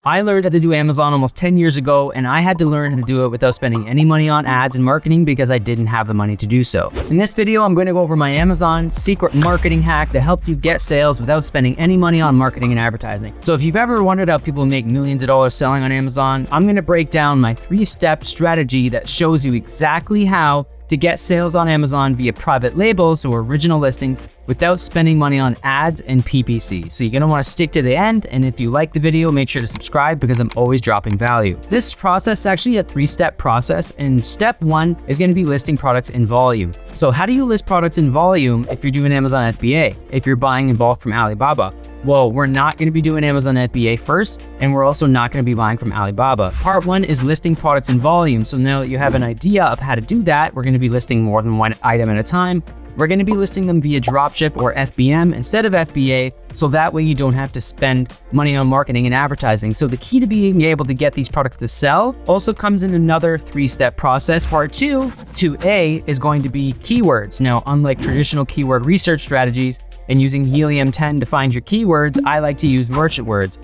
I learned how to do Amazon almost 10 years ago, and I had to learn how to do it without spending any money on ads and marketing because I didn't have the money to do so. In this video, I'm going to go over my Amazon secret marketing hack to help you get sales without spending any money on marketing and advertising. So if you've ever wondered how people make millions of dollars selling on Amazon, I'm going to break down my 3-step strategy that shows you exactly how to get sales on Amazon via private labels or original listings without spending money on ads and PPC. So you're gonna wanna stick to the end, and if you like the video, make sure to subscribe because I'm always dropping value. This process is actually a 3-step process, and step 1 is gonna be listing products in volume. So how do you list products in volume if you're doing Amazon FBA, if you're buying in bulk from Alibaba? Well, we're not gonna be doing Amazon FBA first, and we're also not gonna be buying from Alibaba. Part 1 is listing products in volume. So now that you have an idea of how to do that, we're gonna be listing more than one item at a time. We're going to be listing them via dropship or FBM instead of FBA, so that way you don't have to spend money on marketing and advertising. So the key to being able to get these products to sell also comes in another 3-step process. Part 2A, is going to be keywords. Now, unlike traditional keyword research strategies and using Helium 10 to find your keywords, I like to use Merchant Words.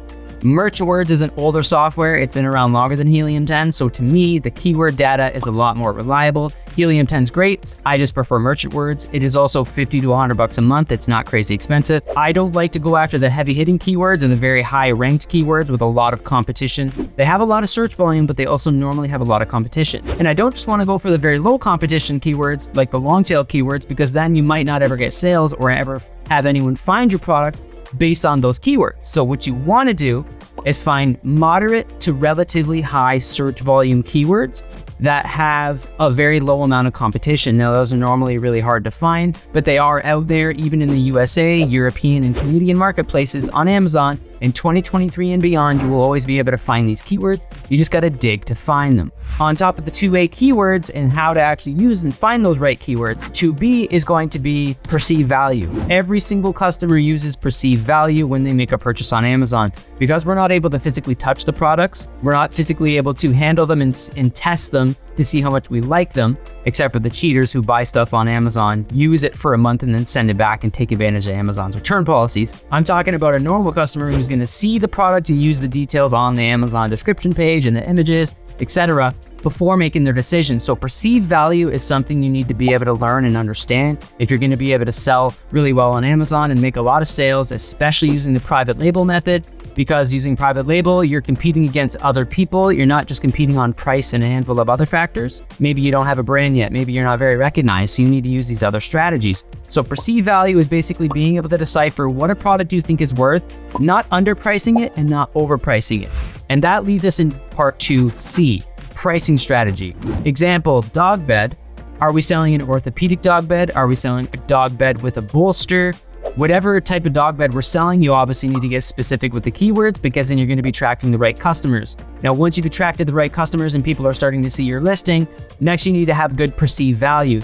Merchant Words is an older software. It's been around longer than Helium 10. So to me, the keyword data is a lot more reliable. Helium 10 is great. I just prefer Merchant Words. It is also $50 to $100 a month. It's not crazy expensive. I don't like to go after the heavy hitting keywords and the very high ranked keywords with a lot of competition. They have a lot of search volume, but they also normally have a lot of competition. And I don't just want to go for the very low competition keywords like the long tail keywords, because then you might not ever get sales or ever have anyone find your product based on those keywords. So what you want to do is find moderate to relatively high search volume keywords that have a very low amount of competition. Now, those are normally really hard to find, but they are out there even in the USA, European, and Canadian marketplaces on Amazon. In 2023 and beyond, you will always be able to find these keywords. You just got to dig to find them. On top of the 2A keywords and how to actually use and find those right keywords, 2B is going to be perceived value. Every single customer uses perceived value when they make a purchase on Amazon. Because we're not able to physically touch the products, we're not physically able to handle them and test them to see how much we like them, except for the cheaters who buy stuff on Amazon, use it for a month and then send it back and take advantage of Amazon's return policies. I'm talking about a normal customer who's going to see the product and use the details on the Amazon description page and the images, etc., before making their decision. So perceived value is something you need to be able to learn and understand if you're going to be able to sell really well on Amazon and make a lot of sales, especially using the private label method. Because using private label, you're competing against other people. You're not just competing on price and a handful of other factors. Maybe you don't have a brand yet. Maybe you're not very recognized, so you need to use these other strategies. So perceived value is basically being able to decipher what a product you think is worth, not underpricing it and not overpricing it. And that leads us in part 2C, pricing strategy. Example, dog bed. Are we selling an orthopedic dog bed? Are we selling a dog bed with a bolster? Whatever type of dog bed we're selling, you obviously need to get specific with the keywords, because then you're going to be attracting the right customers. Now, once you've attracted the right customers and people are starting to see your listing, next you need to have good perceived value.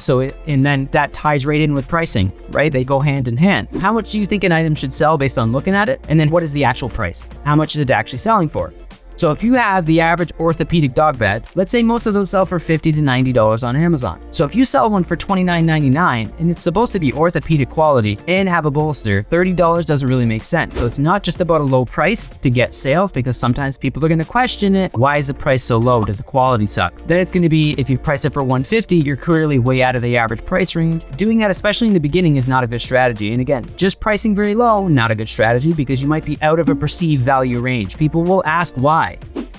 And then that ties right in with pricing, right? They go hand in hand. How much do you think an item should sell based on looking at it? And then what is the actual price? How much is it actually selling for? So if you have the average orthopedic dog bed, let's say most of those sell for $50 to $90 on Amazon. So if you sell one for $29.99 and it's supposed to be orthopedic quality and have a bolster, $30 doesn't really make sense. So it's not just about a low price to get sales, because sometimes people are going to question it. Why is the price so low? Does the quality suck? Then it's going to be, if you price it for $150, you're clearly way out of the average price range. Doing that, especially in the beginning, is not a good strategy. And again, just pricing very low, not a good strategy, because you might be out of a perceived value range. People will ask why.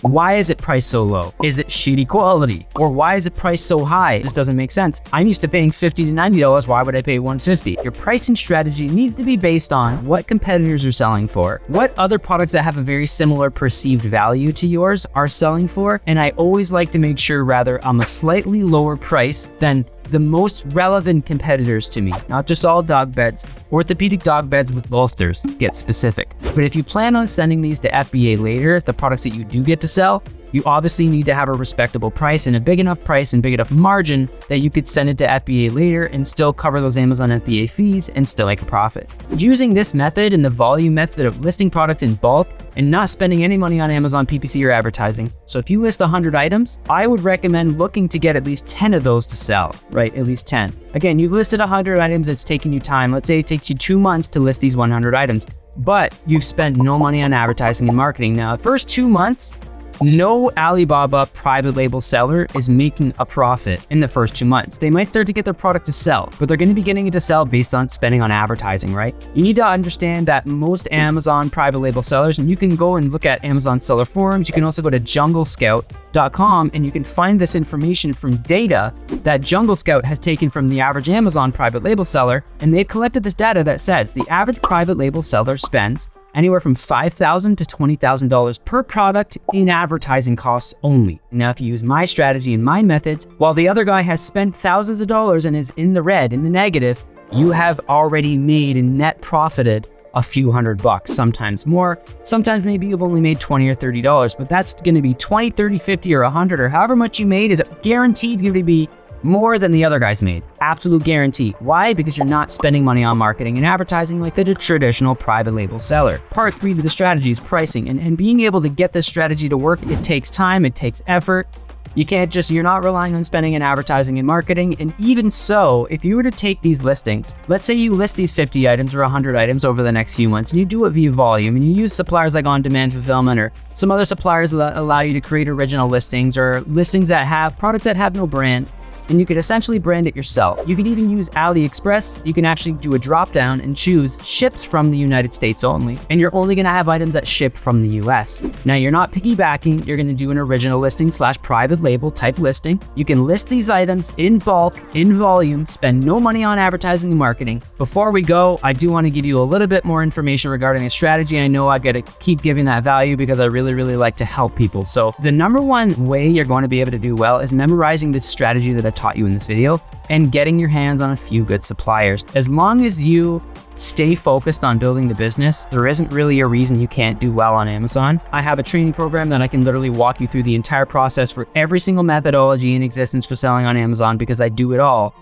Why is it priced so low? Is it shitty quality? Or why is it priced so high? It just doesn't make sense. I'm used to paying $50 to $90. Why would I pay $150? Your pricing strategy needs to be based on what competitors are selling for, what other products that have a very similar perceived value to yours are selling for. And I always like to make sure rather I'm a slightly lower price than the most relevant competitors to me, not just all dog beds. Orthopedic dog beds with bolsters, get specific. But if you plan on sending these to FBA later, the products that you do get to sell, you obviously need to have a respectable price and a big enough price and big enough margin that you could send it to FBA later and still cover those Amazon FBA fees and still make a profit. Using this method and the volume method of listing products in bulk and not spending any money on Amazon PPC or advertising. So if you list 100 items, I would recommend looking to get at least 10 of those to sell, right? At least 10. Again, you've listed 100 items, it's taking you time. Let's say it takes you 2 months to list these 100 items. but you've spent no money on advertising and marketing. Now, the first 2 months, no Alibaba private label seller is making a profit in the first 2 months. They might start to get their product to sell, but they're going to be getting it to sell based on spending on advertising, right? You need to understand that most Amazon private label sellers, and you can go and look at Amazon seller forums, you can also go to junglescout.com and you can find this information from data that Jungle Scout has taken from the average Amazon private label seller, and they've collected this data that says the average private label seller spends anywhere from $5,000 to $20,000 per product in advertising costs only. Now, if you use my strategy and my methods, while the other guy has spent thousands of dollars and is in the red, in the negative, you have already made and net profited a few $100, sometimes more. Sometimes maybe you've only made $20 or $30, but that's going to be 20, 30, 50, or 100, or however much you made is guaranteed going to be more than the other guys made. Absolute guarantee. Why? Because you're not spending money on marketing and advertising like the traditional private label seller. Part 3 to the strategy is pricing, and being able to get this strategy to work, it takes time, it takes effort. You're not relying on spending in advertising and marketing. And even so, if you were to take these listings, let's say you list these 50 items or 100 items over the next few months, and you do it via volume, and you use suppliers like on-demand fulfillment or some other suppliers that allow you to create original listings or listings that have products that have no brand, and you could essentially brand it yourself. You could even use AliExpress. You can actually do a drop down and choose ships from the United States only, and you're only gonna have items that ship from the US. Now, you're not piggybacking, you're gonna do an original listing / private label type listing. You can list these items in bulk, in volume, spend no money on advertising and marketing. Before we go, I do wanna give you a little bit more information regarding a strategy. I know I gotta keep giving that value because I really, really like to help people. So the number one way you're going to be able to do well is memorizing this strategy that I taught you in this video and getting your hands on a few good suppliers. As long as you stay focused on building the business, there isn't really a reason you can't do well on Amazon. I have a training program that I can literally walk you through the entire process for every single methodology in existence for selling on Amazon because I do it all.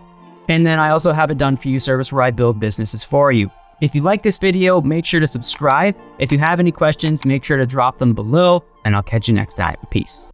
And then I also have a done for you service where I build businesses for you. If you like this video, make sure to subscribe. If you have any questions, make sure to drop them below, and I'll catch you next time. Peace.